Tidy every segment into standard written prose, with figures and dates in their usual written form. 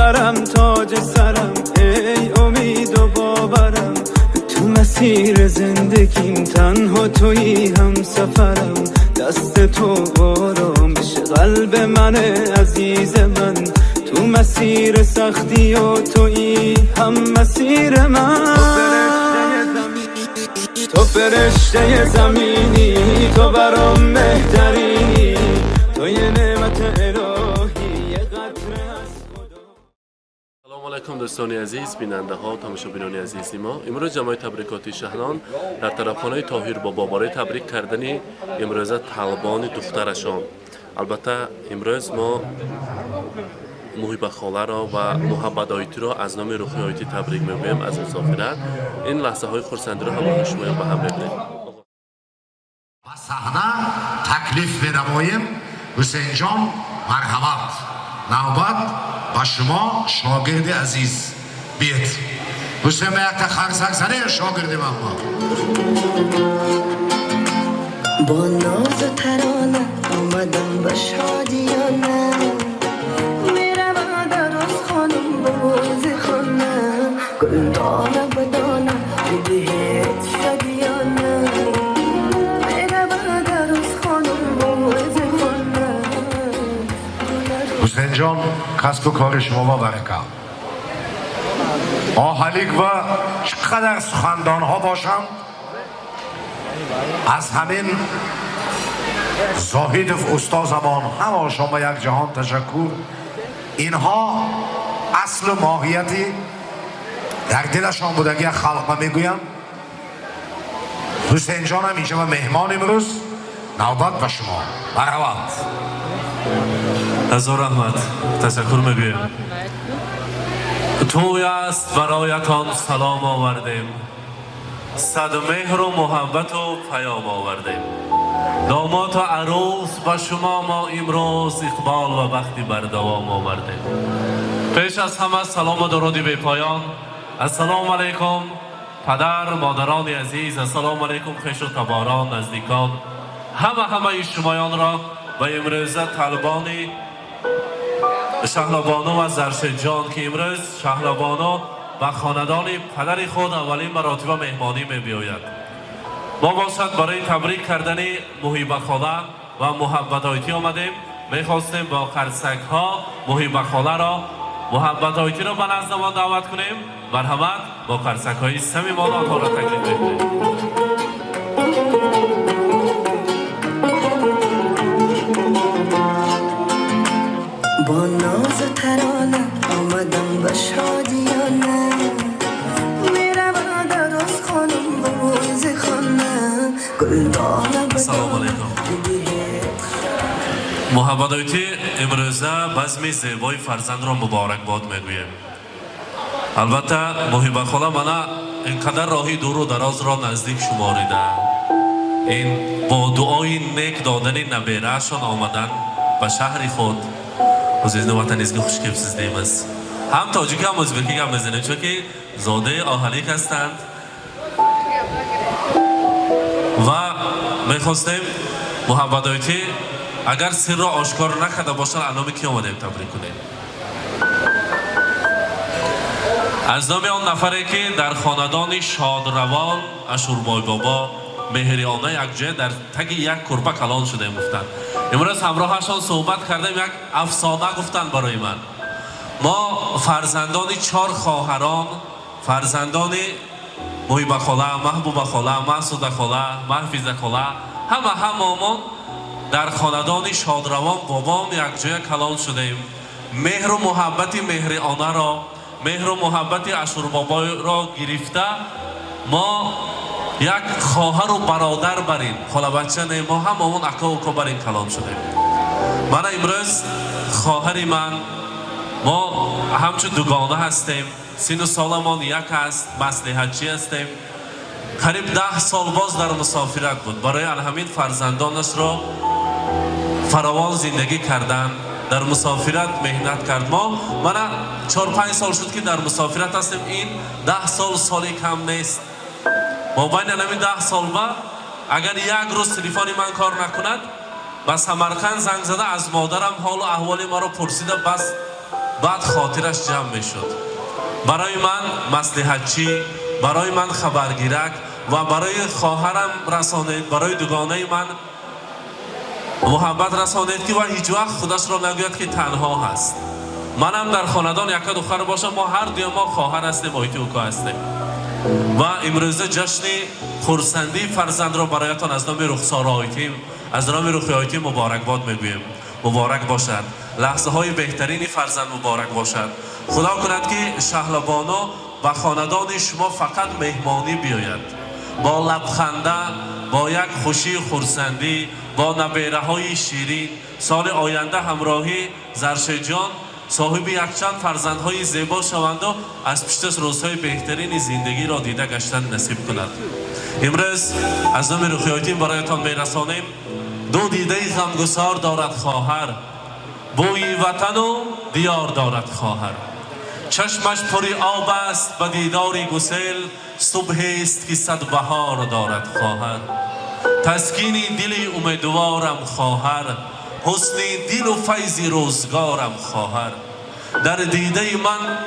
ببرم تاج سرم، ای امید و باورم. تو مسیر زندگیم تنها تویی هم سفرم، دست تو آرامش قلب من عزیز من. تو مسیر سختی و تویی هم مسیر من. تو فرشته زمینی، تو برام بهترینی، تو یه نعمت الهی، یه قطره از خدا. سلام علیکم دوستان عزیز، بیننده ها و تماشابینان عزیز ما. امروز جمعی تبریکاتی شهران در طرفخانه طاهر بابا برای تبریک کردن امروز طالبان دخترشان. البته امروز ما محیبه خاله را و محبت آیتی را از نام روحی آیتی تبریک میگوییم از مسافرت. این لحظه های خرسندی را همراه شما به هم ببینید. با صحنه تکلیف می‌نماییم. حسین جان مرحمت. نوبت با شما شاگرد عزیز بیاد. حسین به یک خرسک زنه شاگرد من با ناز و ترانه آمدم به شادیانه، میرم در از خانم بوزی خانه، گل دانه به دانه بهت شادیانه، میرم در از خانم بوزی خانه. حسین جان کسب و کار شما با برکت. آهلیک و چقدر سخندان ها باشند، از همین زاهد استاد زمان همه شما یک جهان تشکر. اینها اصل و ماهیتی در دلشان بودگی خلق میگویم. حسین جان هم اینجا و مهمان امروز. نوبت به شما مرحبت. هزار رحمت تشکر میگویم. توی است برایتان سلام آوردیم، صد مهر و محبت و پیام آوردیم. داماد و عروس با شما ما امروز اقبال و بختی بر دوام آوردیم. پیش از همه سلام و درودی به پایان. السلام علیکم پدر مادران عزیز، السلام علیکم خویش و تباران نزدیکان، همه شمایان را به امروز طالبان شهلابانو و زرشد جان که امروز شهلابانو و خاندان پدر خود اولین مراتب مهمانی می بیاید. ما باشد برای تبریک کردن محیبه خاله و محبت آیتی آمدیم. میخواستیم با قرصک ها محیبه خاله را محبت آیتی را به نزد ما دعوت کنیم. مرحمت با قرصک های صمیمان آنها را تکلیف بکنیم. با ناز و ترانه آمدم به شادیانه، میرم در از خانم بوزی خانه، گل دانه به سلام علیکم. محبت آیتی امروزه بزم زیبای فرزند را مبارک باد میگویم. البته محیبه خاله منه اینقدر راهی دور و دراز را نزدیک شماریده. این با دعای نیک دادن نبیرهشان آمدن به شهر خود. عزیز وطن ازگی خوشکیف سیزدیم است. هم تاجیک هم ازبکی هم میزنیم چون که زاده آهلیک هستند و میخواستیم محبت آیتی اگر سر را آشکار نکرده باشن الان کی آمدیم تبریک کنیم. از نام آن نفری که در خاندان شادروان اشوربای بابا مهریانه یک جای در تگ یک کربه کلان شده گفتند. امروز همراهشان صحبت کردیم، یک افسانه گفتن برای من. ما فرزندان 4 خواهران، فرزندان محیبه خاله، محبوبه خاله، محسوده خاله، محفیظه خاله، هممون در خاندان شادروان بابام یک جای کلان شدیم. مهر و محبت مهریانه را، مهر و محبت اشور بابا را گرفته ما یک خواهر و برادر بریم. خاله بچه نه، ما هممون اکا و اکا بریم کلان شدیم. من امروز خواهری من، ما همچون دوگانه هستیم، سن و سالمان یک است، مصلحتچی هستیم. قریب 10 سال باز در مسافرت بود. برای همین فرزندانش را فراوان زندگی کردن، در مسافرت مهنت کرد. من 4-5 سال شد که در مسافرت هستیم. این 10 سالی کم نیست. ما بین همین 10 سال بعد اگر یک روز تلفنی من کار نکند، به سمرقند زنگ زده از مادرم حال و احوال ما رو پرسیده، بس بعد خاطرش جمع میشد. برای من مصلحتچی، برای من خبرگیرک و برای خواهرم رسانید، برای دوگانه من محبت رسانید که و هیچ وقت خودش را نگوید که تنها هست. منم در خاندان یک دختر باشم، ما هر دوی ما خواهر هستیم، آیتی اوکا هستیم. و امروز جشن خورسندی فرزند را برایتان از نام رخسار آیتی، از نام رخی آیتی مبارکباد میگویم. مبارک باشد، لحظه های بهترین فرزند مبارک باشد. خدا کند که شهلبانو و خاندان شما فقط مهمانی بیاید، با لبخنده، با یک خوشی خورسندی، با نبیره های شیرین. سال آینده همراهی زرشید جان صاحب یکچند فرزندهای زیبا شوند و از پشت روزهای بهترین زندگی را دیده گشتن نصیب کند. امروز از نام رخی آیتی برایتان میرسانیم. دو دیده غمگسار دارد خواهر، بوی وطن و دیار دارد خواهر. چشمش پری آب است به دیدار گسل، صبح است که صد بهار دارد خواهر. تسکین دل امیدوارم خواهر، حسن دل و فیض روزگارم خواهر. در دیده من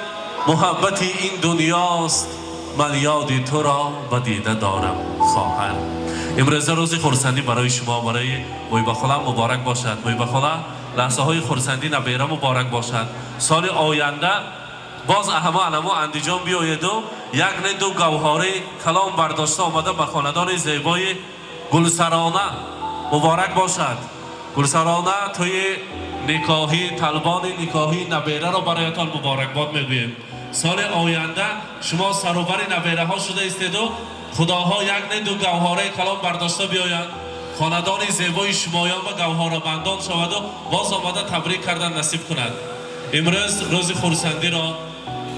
محبت این دنیاست، من یاد تو را به دیده دارم خواهر. امروز روز خورسندی برای شما، برای مویبه خاله مبارک باشد. مویبه خاله لحظه های خورسندی نبیره مبارک باشد. سال آینده باز اهما علمو اندیجان بیاید و یک نندو گوهاره کلام برداشته آمده به خاندان زیبای گلسرانه مبارک باشد. گلسرانه توی نکاحی، طلبان نکاحی نبیره را برایتان مبارکباد میگوییم. سال آینده شما سروبر نبیره ها شده استید و خداها یک نندو گوهاره کلام برداشته بیاید، خاندان زیبای شمایان و گوهرمندان شود و باز آمده تبریک کردن نصیب کند. امروز روز خورسندی را،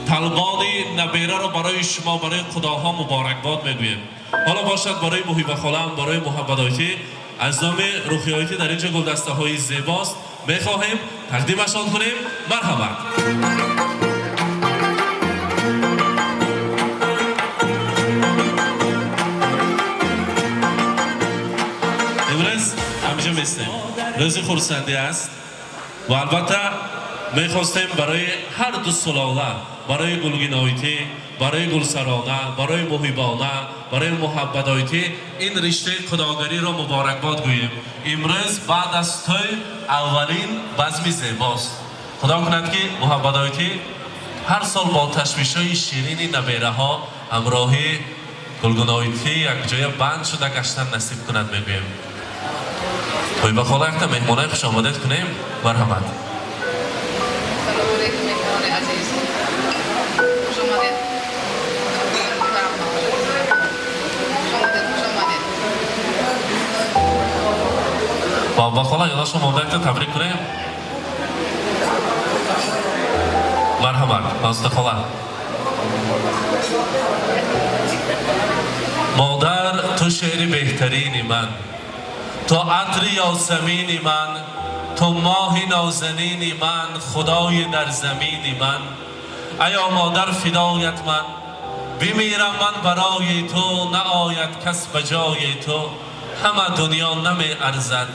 طلبان نبیره را برای شما، برای خداها مبارکباد میگوییم. حالا باشد برای محیبه خالم، برای محبت آیتی از نام رخی آیتی در اینجا گلدسته های زیباست میخواهیم تقدیمشان کنیم. مرحمت. امروز همینجا میستیم، روز خورسندی است و البته میخواستیم برای هر دو سلاله، برای گلگین آیتی، برای گلسرانه، برای محیبانه، برای محبت آیتی این رشته خداگری را مبارکباد گوییم. امروز بعد از توی اولین بزم زیباست. خدا کند که محبت آیتی هر سال با تشویش های شیرین نبیره ها همراهی گلگین آیتی یک جای بند شده گشتن نصیب کند میگوییم. محیبه خاله اکتا مهمانای خوش آمدید کنیم. مرحمت. بابا خاله یادا شما مدت تبریک کنیم. مرحبا نازده خاله. مادر تو شعر بهترینی من، تو عطر یاسمینی من، تو ماه نازنینی من، خدای در زمینی من. ایا مادر فدایت من، بمیرم من برای تو، نآید کس به جای تو. همه دنیا نمی ارزد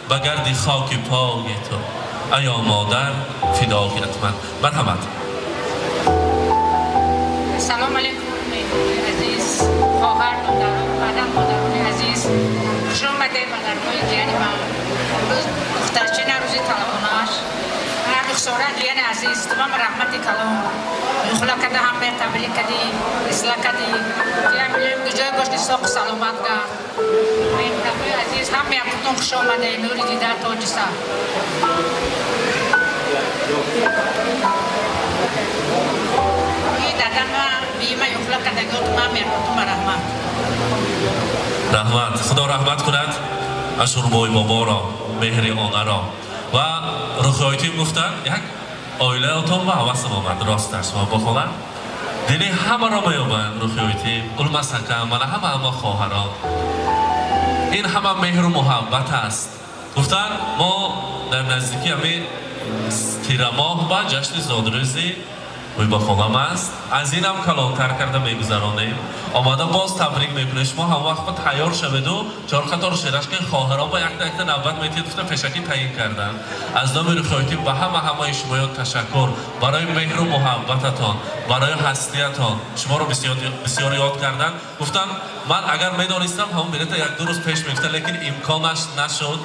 به گرد خاک پای تو. ایا مادر فدایت من. مرحمت. سلام علیکم عزیز خواهر مادران، مادران عزیز، خوش آمدید به درگاه جیان من. امروز دخترچین روزی طلبانش رخساره جیان عزیز، تمام رحمت کلام خلا کده هم به تبریک کدی، اصلاح کدی، جیان میلیم جای باشی ساق سلامت کا. این درگاه عزیز هم به کتون خوش آمده نوری دیده توجسا. رحمت. خدا رحمت کند اشوربای بابا را، مهر آنه را و رخی آیتی گفتن یک آیله اتون و حوثم آمد. راست در شما بخونن دلی همه را میابند. رخی آیتی علم سکم من همه خواهران، این همه مهر و محبت است. گفتن ما در نزدیکی همین تیر ماه با جشن زادروزی با خونم است از اینم کلانتر کرده میگذرانیم آمده باز تبریک میکنه شما هم وقت تیار شوید و چهار خطار شیرش که خواهران با یک دکت نوبت میتید گفته پیشکی تعیین کردن از نام رخایتی به همه شمایان تشکر برای مهر و محبتتان برای هستیتان شما رو بسیار یاد کردن گفتن من اگر میدانستم همون بلیت یک دو روز پیش میگفته لیکن امکانش نشد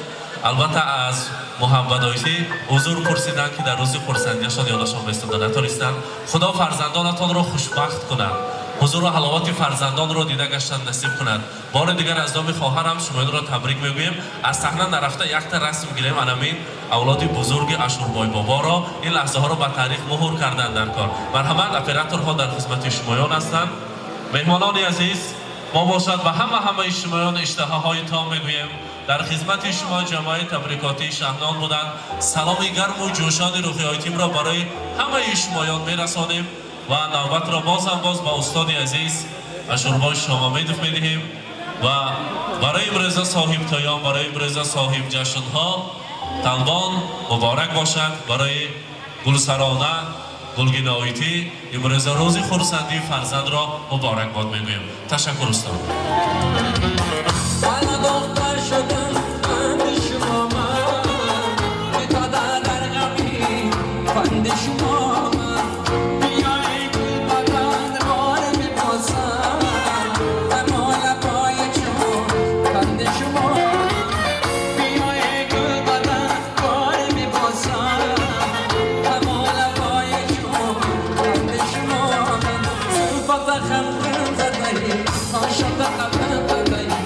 البته از محمد آیتی حضور پرسیدن که در روز خرسندیشان یادشان بایستاده نتونستند خدا فرزندانتان را خوشبخت کند حضور و حلاوت فرزندان را دیده گشتن نصیب کند بار دیگر از نام خواهرم شما را تبریک میگویم از صحنه نرفته یک تا رسم گیریم انامین اولاد بزرگ اشوربای بابا را این لحظه ها را به تاریخ مهر کردن در کار مرحمت اپراتورها در خدمت شمایان هستند مهمانان عزیز ما باشد به همه شمایان اشتهاهای تام میگویم در خدمت شما جماعت تبریکاتی شهنان بودند سلامی گرم و جوشان روحی تیم را برای همه شمایان میرسانیم و نوبت را باز به استاد عزیز اشوربای شامامدوف میدهیم و برای امروز صاحب تایام برای امروز صاحب جشنها طلبان مبارک باشد برای گلسرانه گلگین آیتی امروز روز خرسندی فرزند را مبارک باد میگویم تشکر استاد Aşağıda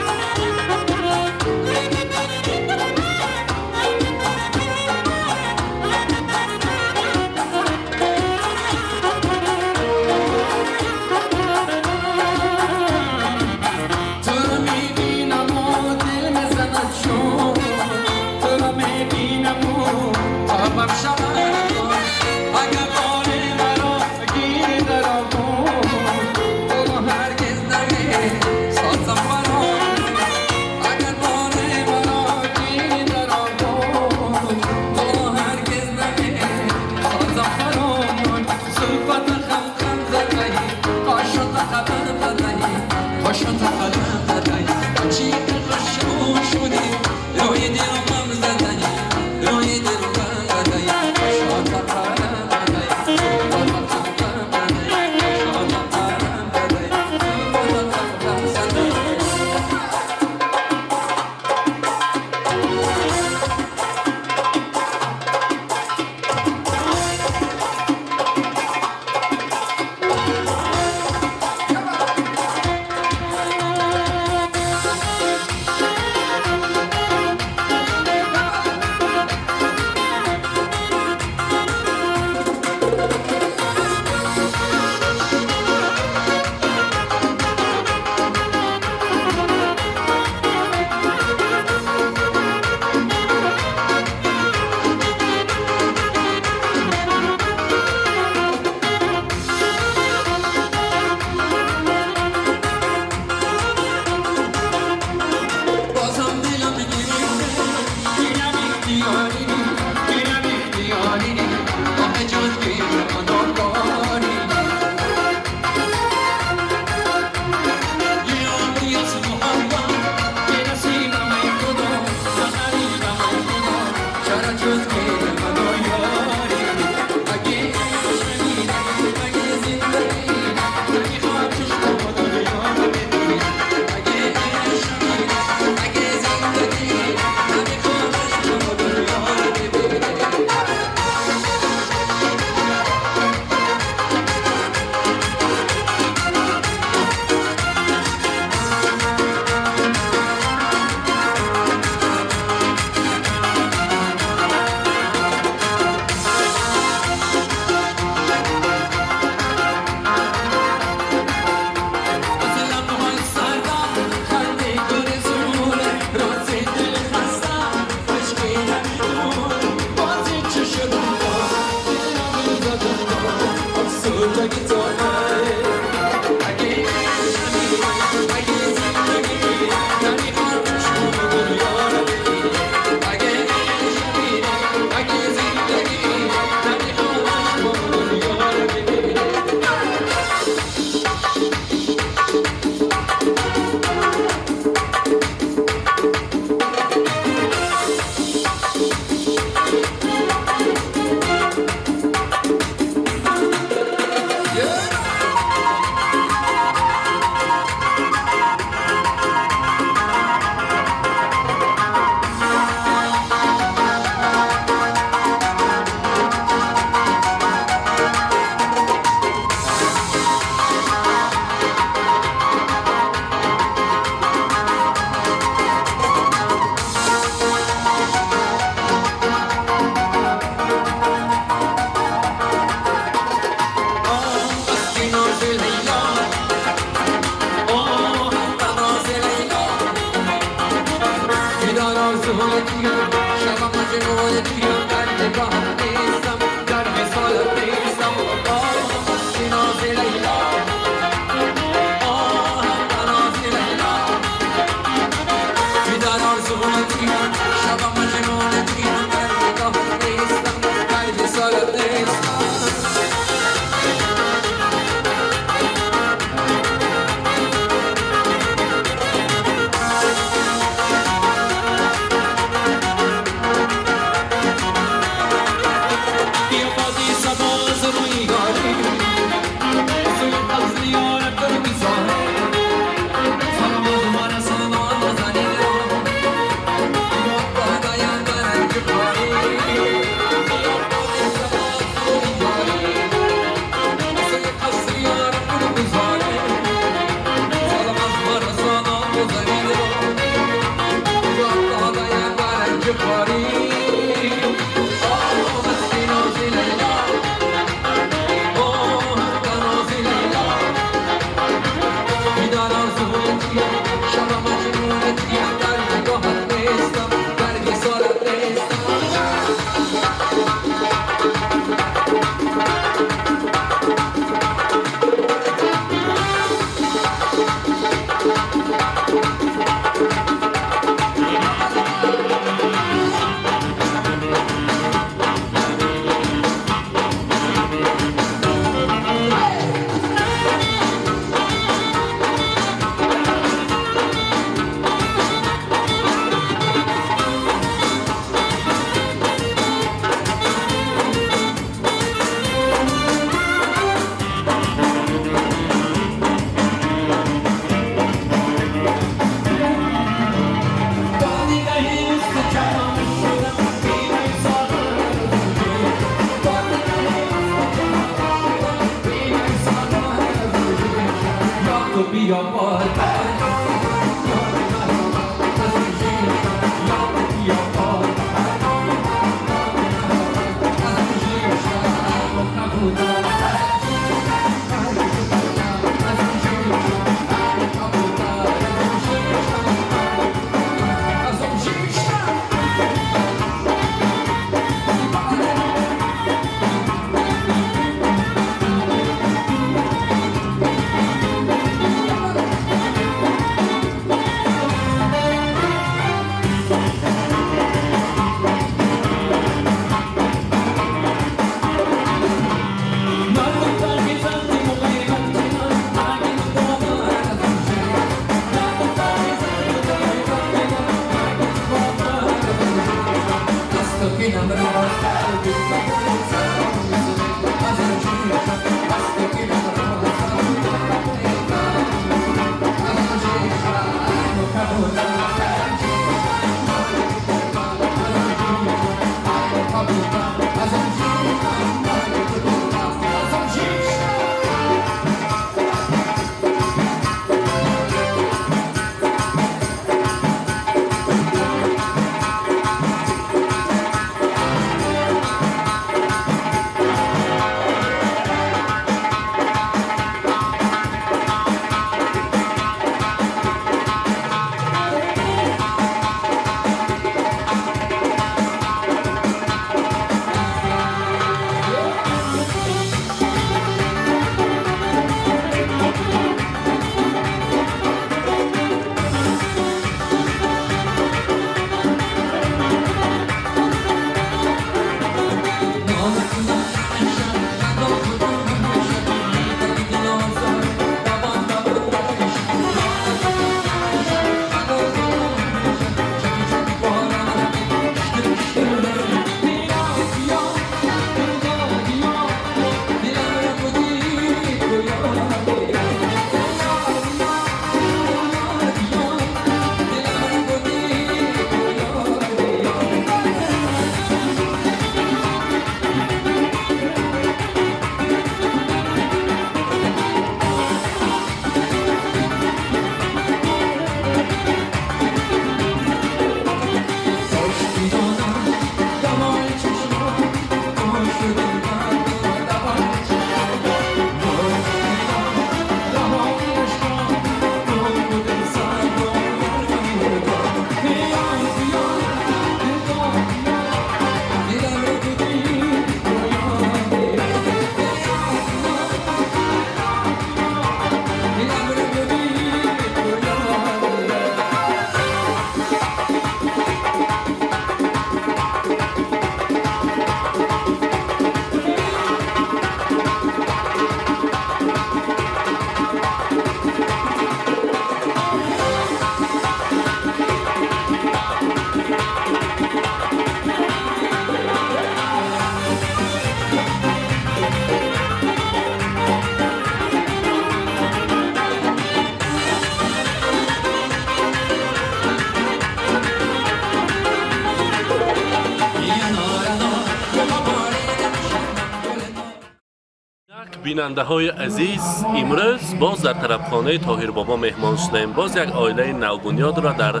بیننده های عزیز، امروز باز در طربخانه طاهر بابا مهمان شدیم. باز یک عائله نوبنیاد را در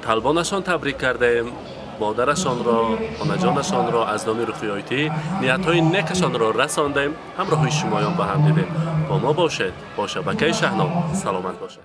طلبانشان تبریک کردیم. مادرشان را، خانجانشان را از نام رفیع آیتی نیت‌های نیکشان را رساندیم. همراه شمایان با هم دیدیم. با ما باشید. با شبکه شهنام سلامت باشید.